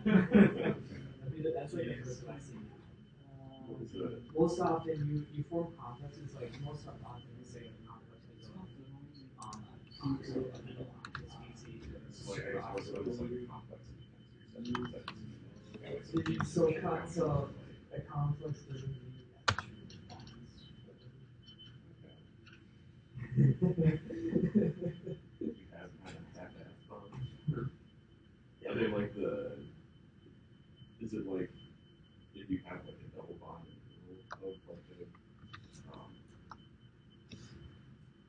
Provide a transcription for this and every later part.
That's like the first one I see. Most often you form complexes, like most often you say a complex is a middle species. So a complex doesn't mean Are they like the? Is it like if you have like a double bond in the middle of like a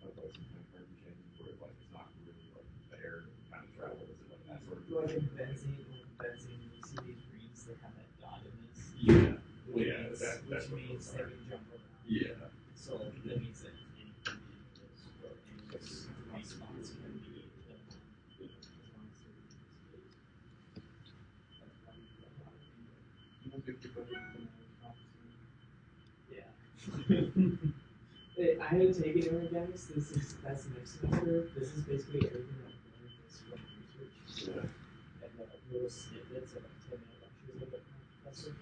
of like some kind of carbon chain where like it's not really like the air kind of travel? Is it like that sort of? like in benzene, you see these rings that have that dot in this. Yeah. Well, yeah, which means they can jump around. Yeah. So that means that any response can be yeah. I had to take it inorganics. That's next semester. This is basically everything I've learned just from research. Yeah. And little snippets of like 10-minute lectures of it. Professor.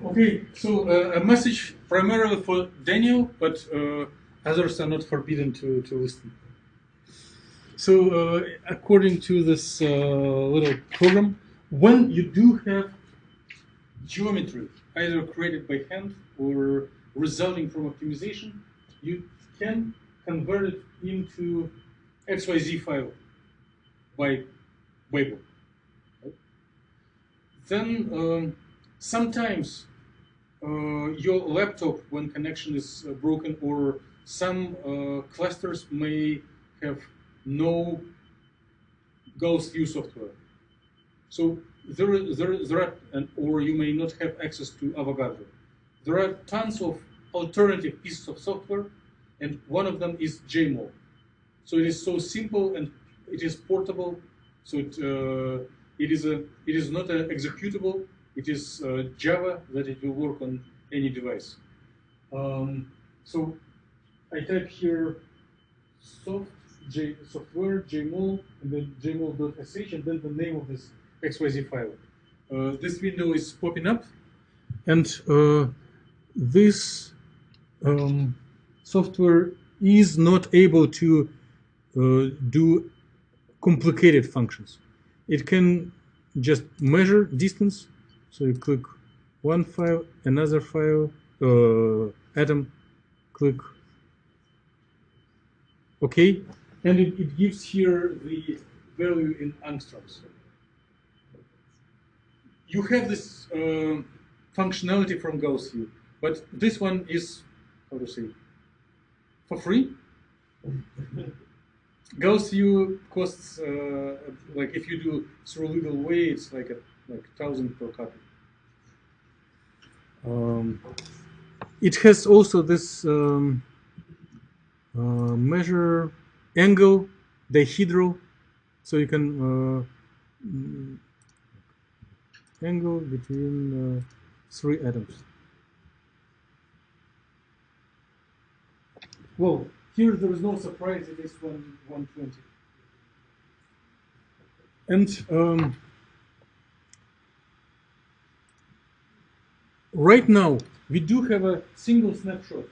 Okay, so a message primarily for Daniel, but others are not forbidden to listen. So according to this little program, when you do have geometry, either created by hand or resulting from optimization, you can convert it into XYZ file by Weibo. Then sometimes your laptop, when connection is broken, or some clusters may have no Gauss view software. So there are, or you may not have access to Avogadro. There are tons of alternative pieces of software, and one of them is JMO. So it is so simple and it is portable. So it is not an executable. It is Java that it will work on any device. So I type here software jmol and then jmol.sh and then the name of this XYZ file. This window is popping up, and this software is not able to do complicated functions. It can just measure distance. So you click one file, another file, atom, click OK, and it gives here the value in angstroms. You have this functionality from Gauss view, but this one is, how to say, for free. Gauss view costs, like if you do through legal way, it's like 1,000 per copy. It has also this measure angle dihedral, so you can angle between three atoms. Well, here there is no surprise, it is 120. And right now, we do have a single snapshot,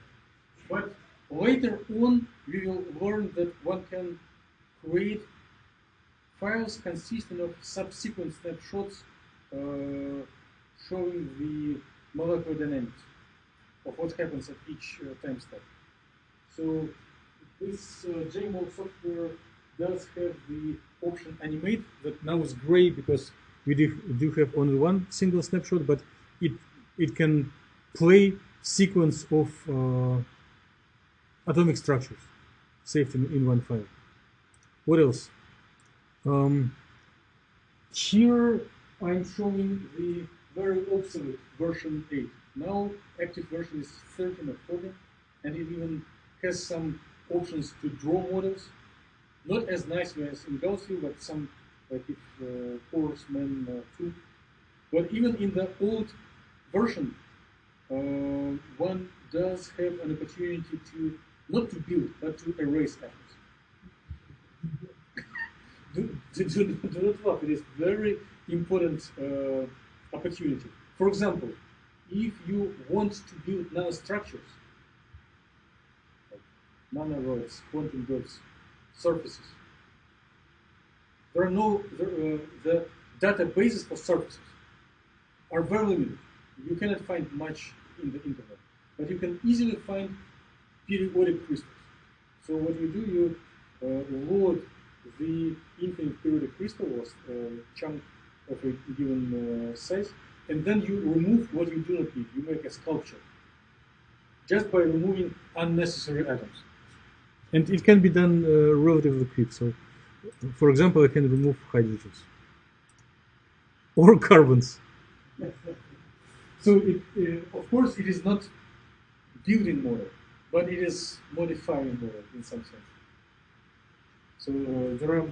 but later on, we will learn that one can create files consisting of subsequent snapshots showing the molecular dynamics of what happens at each time step. So this JMOL software does have the option animate that now is gray because we do have only one single snapshot, but it can play sequence of atomic structures saved in one file. What else? Here I'm showing the very obsolete version 8. Now active version is 13 or 14, and it even has some options to draw models. Not as nicely as in Gauss view, but some, like if Horseman 2. But even in the old version, one does have an opportunity to not to build but to erase atoms. Do not laugh. It is very important opportunity. For example, if you want to build nanostructures, like nanorods, quantum dots, surfaces, there are no the databases for surfaces are very limited. You cannot find much in the internet, but you can easily find periodic crystals. So what you do, you load the infinite periodic crystal or chunk of a given size, and then you remove what you do not need. You make a sculpture just by removing unnecessary atoms. And it can be done relatively quick. So, for example, I can remove hydrogens or carbons. So, of course, it is not building model, but it is modifying model in some sense. So there are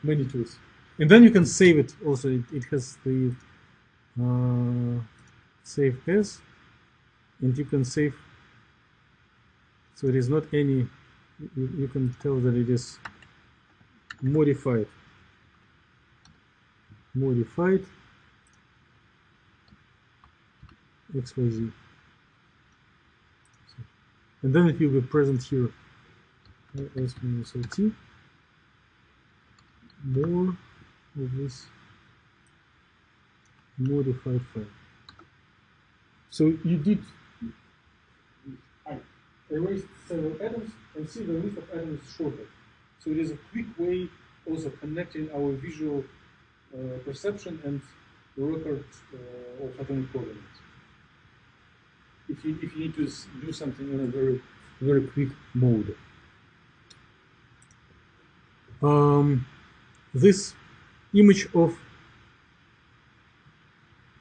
many tools, and then you can save it. Also, it has the save as, and you can save. So it is not any. You can tell that it is modified. Modified XYZ. And then it will be present here. S-LT. More of this modified file. So you did. I erased several atoms and see the list of atoms shorter. So it is a quick way also connecting our visual perception and record of atomic coordinates. If you need to do something in a very quick mode. This image of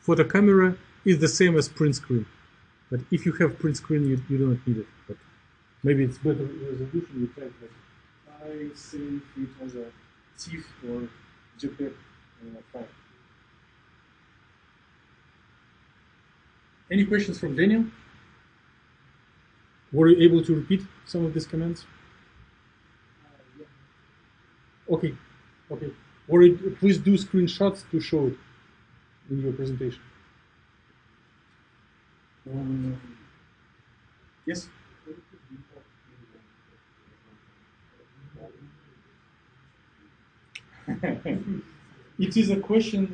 photo camera is the same as print screen, but if you have print screen, you do not need it. But maybe it's better resolution. You type like I save it as a TIFF or JPEG file. Any questions from Daniel? Were you able to repeat some of these commands? Yeah. Okay. Okay. Or please do screenshots to show it in your presentation. Yes? It is a question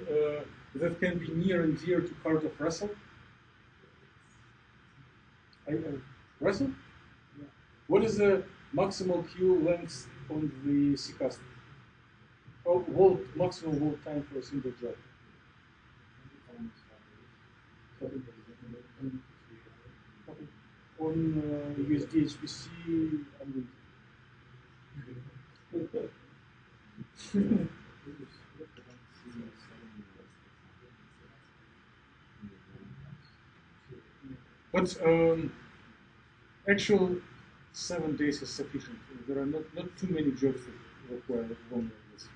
that can be near and dear to heart of Russell. Russell? Yeah. What is the maximal Q length on the CCAST? Oh, maximum hold time for a single job. Okay. On USD HPC, I'm But actual 7 days is sufficient. There are not too many jobs that require longer than this.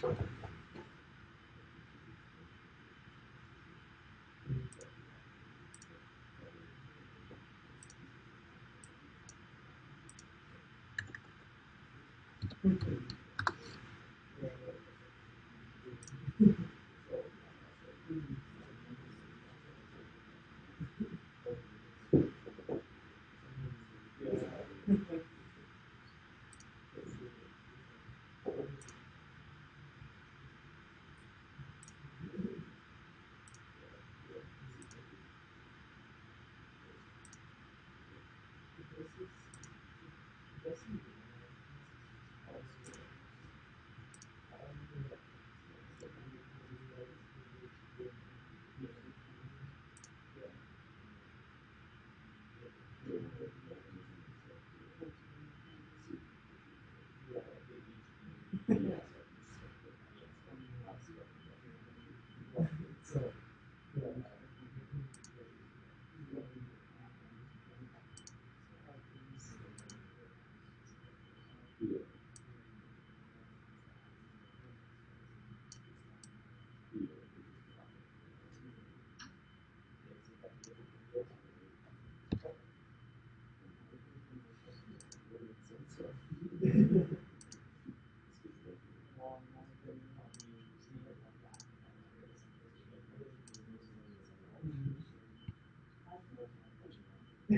Okay, good.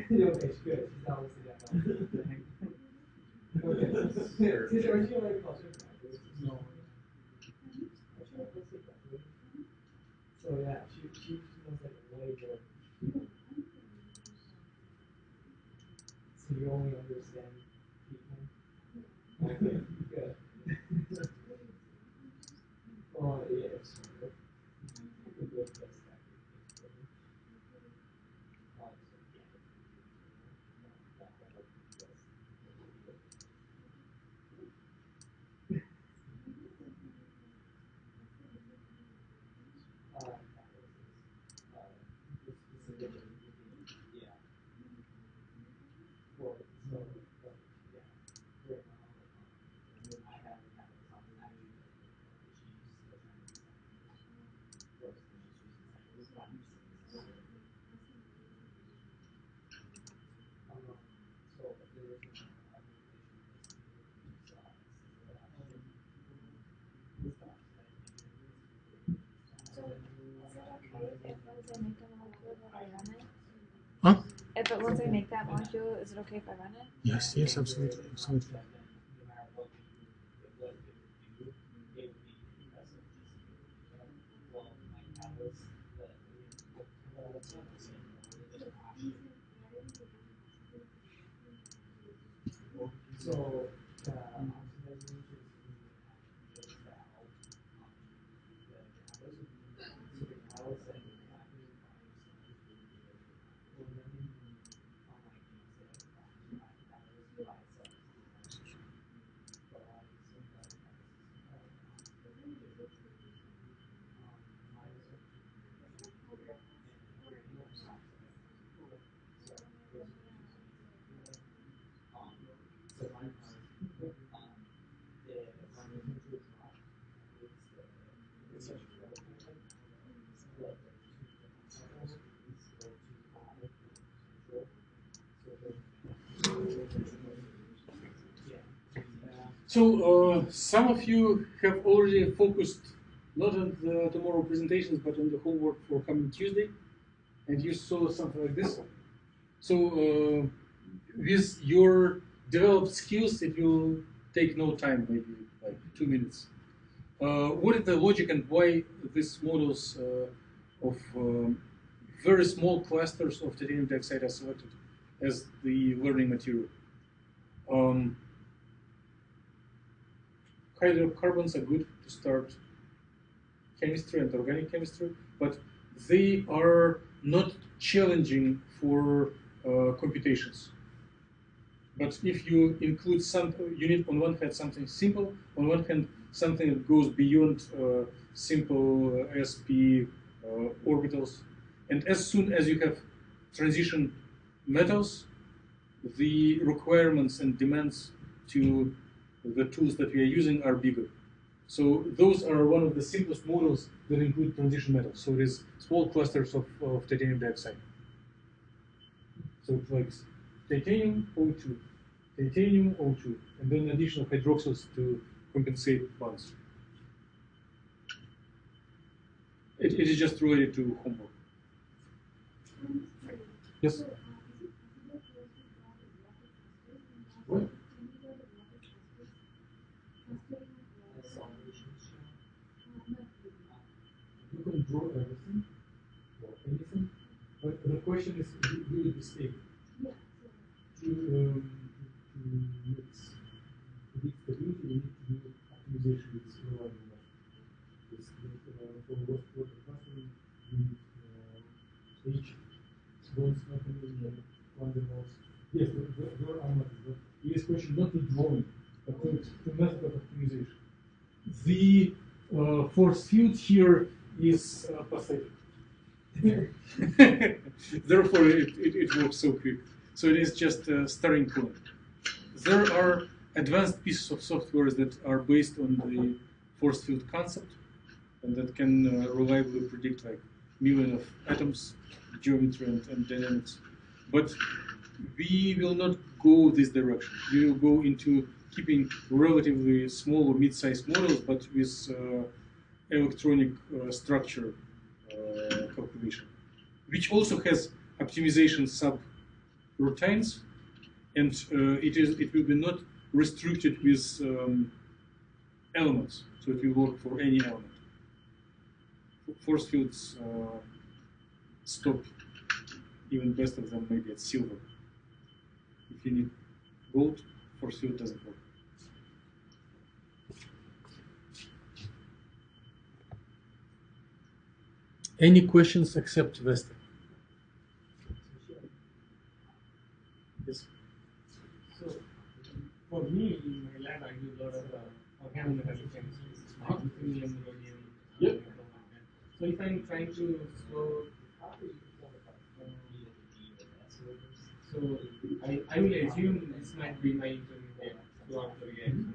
She's not listening at all. Okay. Is your already culture? No. So yeah, she knows like way more. So you only understand people. Okay, good. Oh yes. Huh? But once I make that module, is it okay if I run it? Yes, yes, absolutely, absolutely. So, So some of you have already focused not on the tomorrow presentations, but on the homework for coming Tuesday, and you saw something like this. So with your developed skills, it will take no time, maybe like 2 minutes. What is the logic and why these models of very small clusters of titanium dioxide are selected as the learning material? Hydrocarbons are good to start chemistry and organic chemistry, but they are not challenging for computations. But if you include some, you need on one hand something simple, on one hand something that goes beyond simple sp orbitals, and as soon as you have transition metals, the requirements and demands to the tools that we are using are bigger. So those are one of the simplest models that include transition metals. So it is small clusters of titanium dioxide. So it's like titanium O2, titanium O2, and then additional hydroxyls to compensate bonds. It is just related to homework. Yes? What? You can draw everything or anything, but the question is, will it be stable? To mix with stability, we need to do optimization with reliable method. For most water clustering, we need H bonds company, one the most. Yes, there are methods, but it is question not to drawing, but to method of optimization. The force field here is pathetic. Therefore, it works so quick. So it is just a starting point. There are advanced pieces of software that are based on the force field concept and that can reliably predict like million of atoms, geometry and dynamics. But we will not go this direction. We will go into keeping relatively small or mid-sized models, but with electronic structure calculation, which also has optimization subroutines, and it will be not restricted with elements, so it will work for any element. Force fields stop even best of them maybe at silver. If you need gold, force field doesn't work. Any questions except Vesta? Yes. So, for me, in my lab, I do a lot of organometallic chemistry, lithium, rhodium, Yep. like that. So, if I'm trying to explore, so I will assume this might be my intermediate throughout the reaction.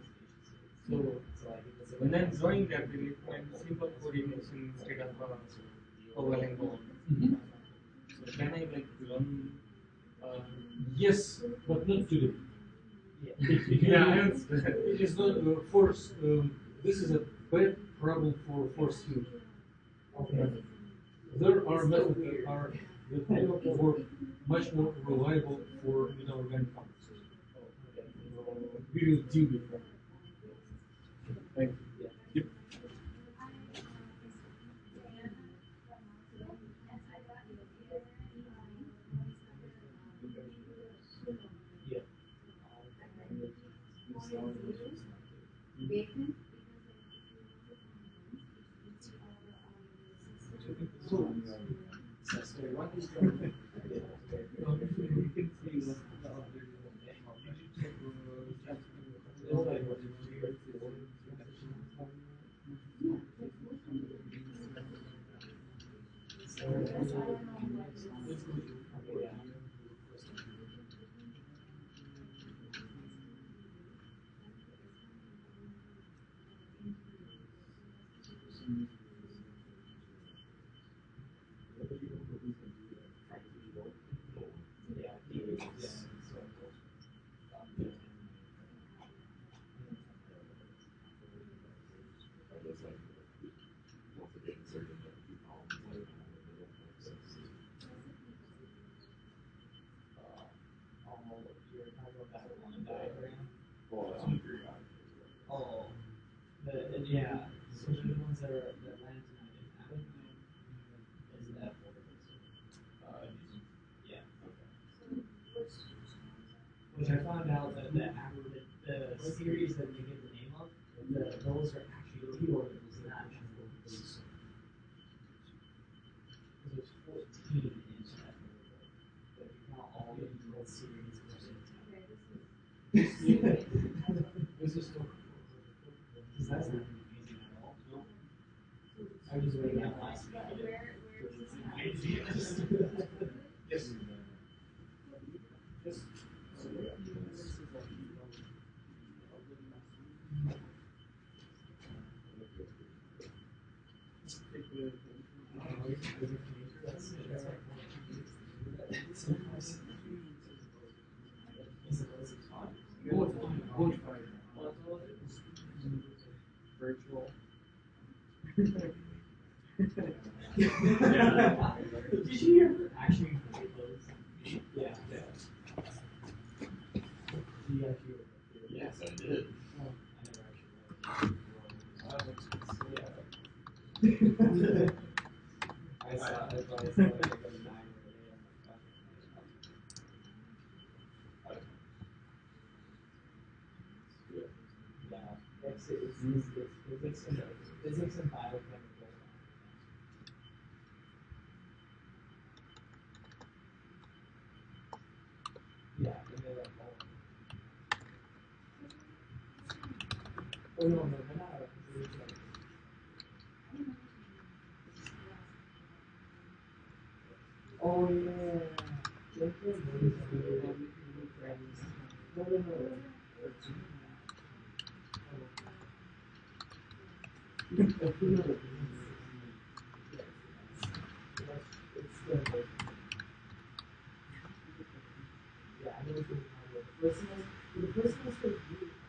So, when I'm drawing that, then it might be simple coordination instead of covalent bond. So, can I like run? Yes, but not today. Yeah, It is not force. This is a bad problem for force field. There are methods that work much more reliable for inorganic compounds. We will deal with that. Thank you. Yep. So what is the you can see what yeah, so the ones that are that land tonight in Adam is that yeah. Which I found out that the series that they give the name of, those are actually P orbitals, not actual orbitals. Because there's 14 in that orbital. But if you count all the whole series, This is talk. because that's not confusing at all. No. I was reading that last week. Yes. Yes. Both. Virtual. Did you ever actually play those? Yeah. You actually Yes, I did. I never actually I saw that's why I saw like a 9 over there. Yeah. It's physics and biochemical. Yeah, and they're like all. Oh no, they're not. Oh yeah. Yeah, I know the person was so weird.